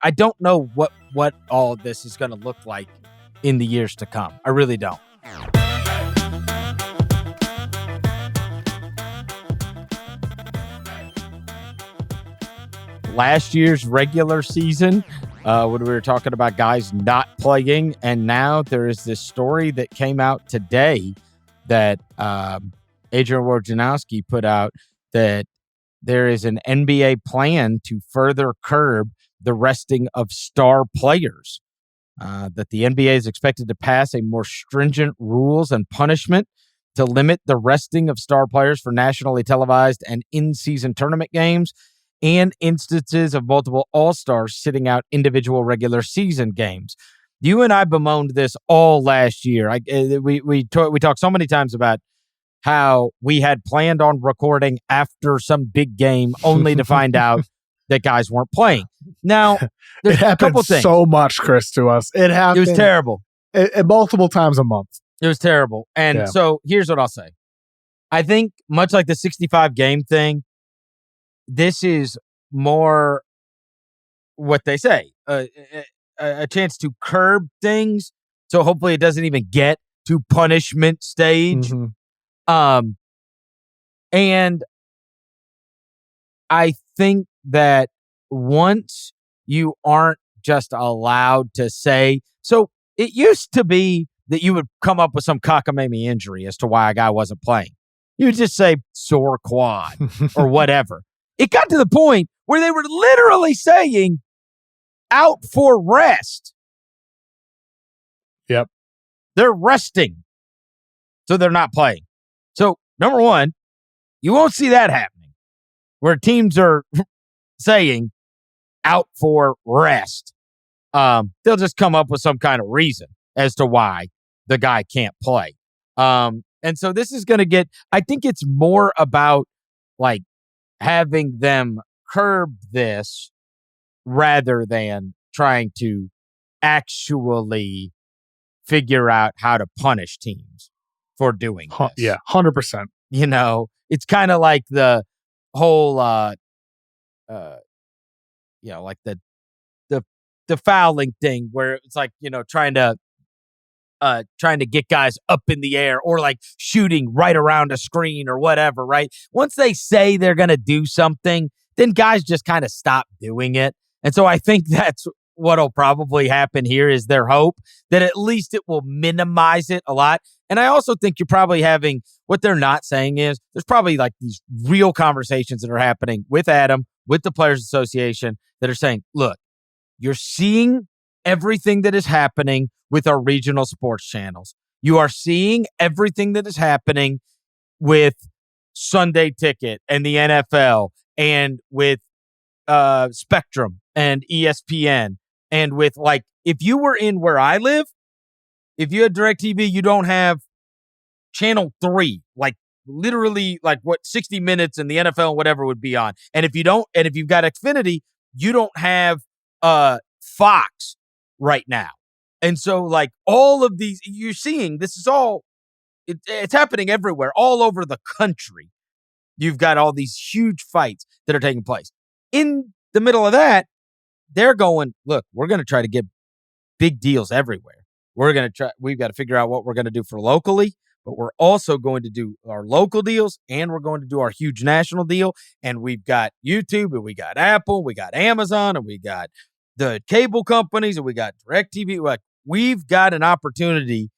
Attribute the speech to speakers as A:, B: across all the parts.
A: I don't know what all this is going to look like in the years to come. I really don't. Last year's regular season, when we were talking about guys not playing, and now there is this story that came out today that Adrian Wojnarowski put out that there is an NBA plan to further curb the resting of star players, that the NBA is expected to pass a more stringent rules and punishment to limit the resting of star players for nationally televised and in-season tournament games and instances of multiple all-stars sitting out individual regular season games. You and I bemoaned this all last year. We talked so many times about how we had planned on recording after some big game only to find out that guys weren't playing. Now, there's
B: it happened
A: a couple things.
B: So much, Chris, to us. It happened.
A: It was terrible.
B: Multiple times a month.
A: It was terrible. And so here's what I'll say. I think much like the 65 game thing, this is more what they say, a chance to curb things. So hopefully it doesn't even get to punishment stage.
B: Mm-hmm.
A: And I think that once you aren't just allowed to say, so it used to be that you would come up with some cockamamie injury as to why a guy wasn't playing. You would just say sore quad or whatever. It got to the point where they were literally saying out for rest.
B: Yep.
A: They're resting. So they're not playing. So, number one, you won't see that happening where teams are saying out for rest. They'll just come up with some kind of reason as to why the guy can't play. And so this is going to get, I think it's more about like having them curb this rather than trying to actually figure out how to punish teams for doing this.
B: Yeah, 100%.
A: You know, it's kind of like the whole, like the fouling thing where it's like, trying to get guys up in the air or like shooting right around a screen or whatever, right? Once they say they're going to do something, then guys just kind of stop doing it. And so I think that's what'll probably happen here is their hope that at least it will minimize it a lot. And I also think you're probably having, what they're not saying is there's probably like these real conversations that are happening with Adam, with the Players Association that are saying, look, you're seeing everything that is happening with our regional sports channels. You are seeing everything that is happening with Sunday Ticket and the NFL and with Spectrum and ESPN and with like, if you were in where I live, if you had DirecTV, you don't have Channel 3, like literally like what 60 Minutes and the NFL and whatever would be on. And if you don't, and if you've got Xfinity, you don't have Fox right now. And so like all of these, you're seeing this is all, it's happening everywhere, all over the country. You've got all these huge fights that are taking place. In the middle of that, they're going, look, we're going to try to get big deals everywhere. We've got to figure out what we're going to do for locally, but we're also going to do our local deals and we're going to do our huge national deal. And we've got YouTube and we got Apple, we got Amazon and we got the cable companies and we got DirecTV. Like, we've got an opportunity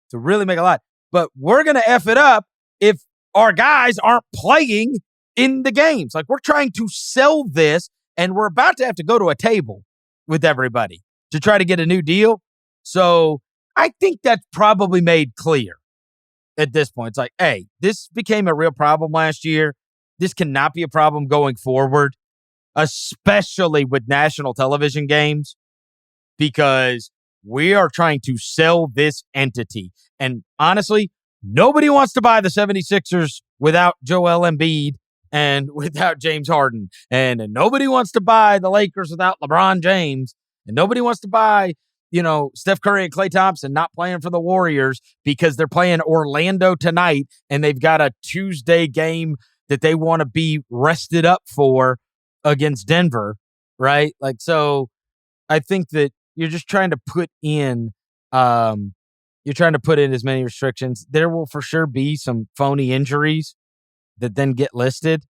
A: to really make a lot, but we're going to F it up if our guys aren't playing in the games. Like, we're trying to sell this and we're about to have to go to a table with everybody to try to get a new deal. So I think that's probably made clear at this point. It's like, hey, this became a real problem last year. This cannot be a problem going forward, especially with national television games, because we are trying to sell this entity. And honestly, nobody wants to buy the 76ers without Joel Embiid and without James Harden. And nobody wants to buy the Lakers without LeBron James. And nobody wants to buy, Steph Curry and Klay Thompson not playing for the Warriors because they're playing Orlando tonight and they've got a Tuesday game that they want to be rested up for against Denver, right? Like, so I think that you're just trying to put in as many restrictions. There will for sure be some phony injuries that then get listed.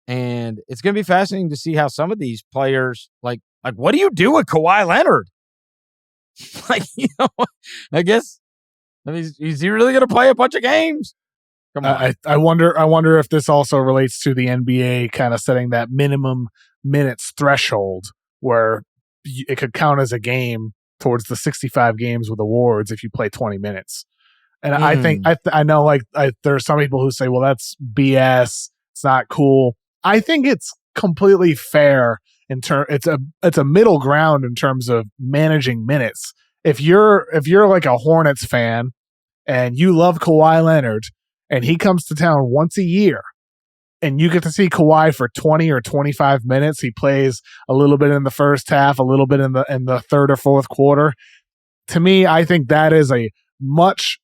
A: And it's going to be fascinating to see how some of these players, like what do you do with Kawhi Leonard? I guess, is he really going to play a bunch of games? Come on.
B: I wonder if this also relates to the NBA kind of setting that minimum minutes threshold where it could count as a game towards the 65 games with awards if you play 20 minutes. And I think I know there are some people who say, well, that's BS. It's not cool. I think it's completely fair it's a middle ground in terms of managing minutes. If you're like a Hornets fan and you love Kawhi Leonard and he comes to town once a year and you get to see Kawhi for 20 or 25 minutes, he plays a little bit in the first half, a little bit in the third or fourth quarter. To me, I think that is a much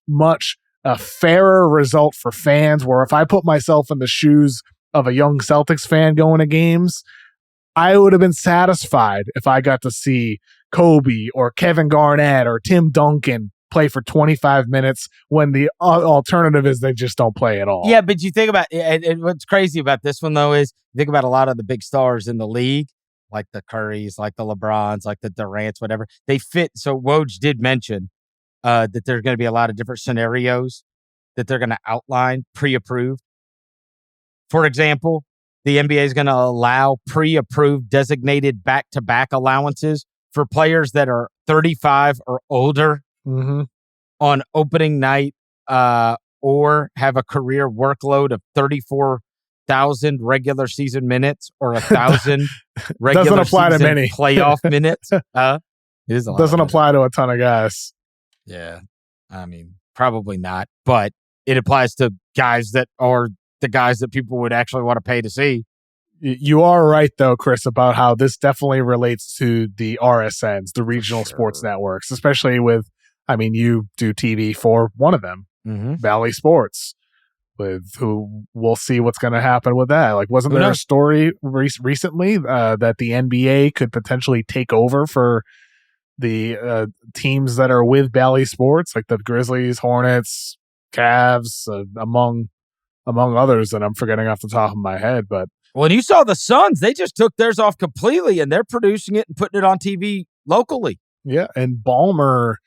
B: a fairer result for fans, where if I put myself in the shoes of a young Celtics fan going to games, I would have been satisfied if I got to see Kobe or Kevin Garnett or Tim Duncan play for 25 minutes when the alternative is they just don't play at all.
A: Yeah, but you think about it, and what's crazy about this one, though, is you think about a lot of the big stars in the league, like the Currys, like the LeBrons, like the Durants, whatever. They fit. So Woj did mention that there's going to be a lot of different scenarios that they're going to outline pre-approved. For example, the NBA is going to allow pre-approved designated back-to-back allowances for players that are 35 or older on opening night or have a career workload of 34,000 regular season minutes or 1,000 regular
B: doesn't apply
A: season
B: to many
A: playoff minutes. It is a lot
B: doesn't apply to a ton of guys.
A: Yeah, I mean, probably not, but it applies to guys that are the guys that people would actually want to pay to see.
B: You are right, though, Chris, about how this definitely relates to the RSNs, the regional sports networks, especially with, you do TV for one of them, Valley Sports, with who we'll see what's going to happen with that. Like, wasn't there a story recently that the NBA could potentially take over for the teams that are with Valley Sports, like the Grizzlies, Hornets, Cavs, among others that I'm forgetting off the top of my head. But
A: when you saw the Suns, they just took theirs off completely, and they're producing it and putting it on TV locally.
B: Yeah, and Ballmer,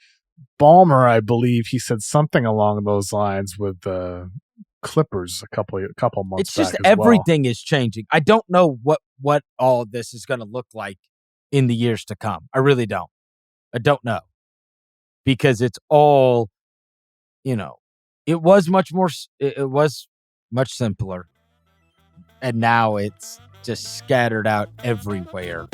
B: I believe he said something along those lines with the Clippers a couple months.
A: It's just
B: back
A: everything is changing. I don't know what all of this is going to look like in the years to come. I really don't. I don't know, because it's all, it was much simpler, and now it's just scattered out everywhere.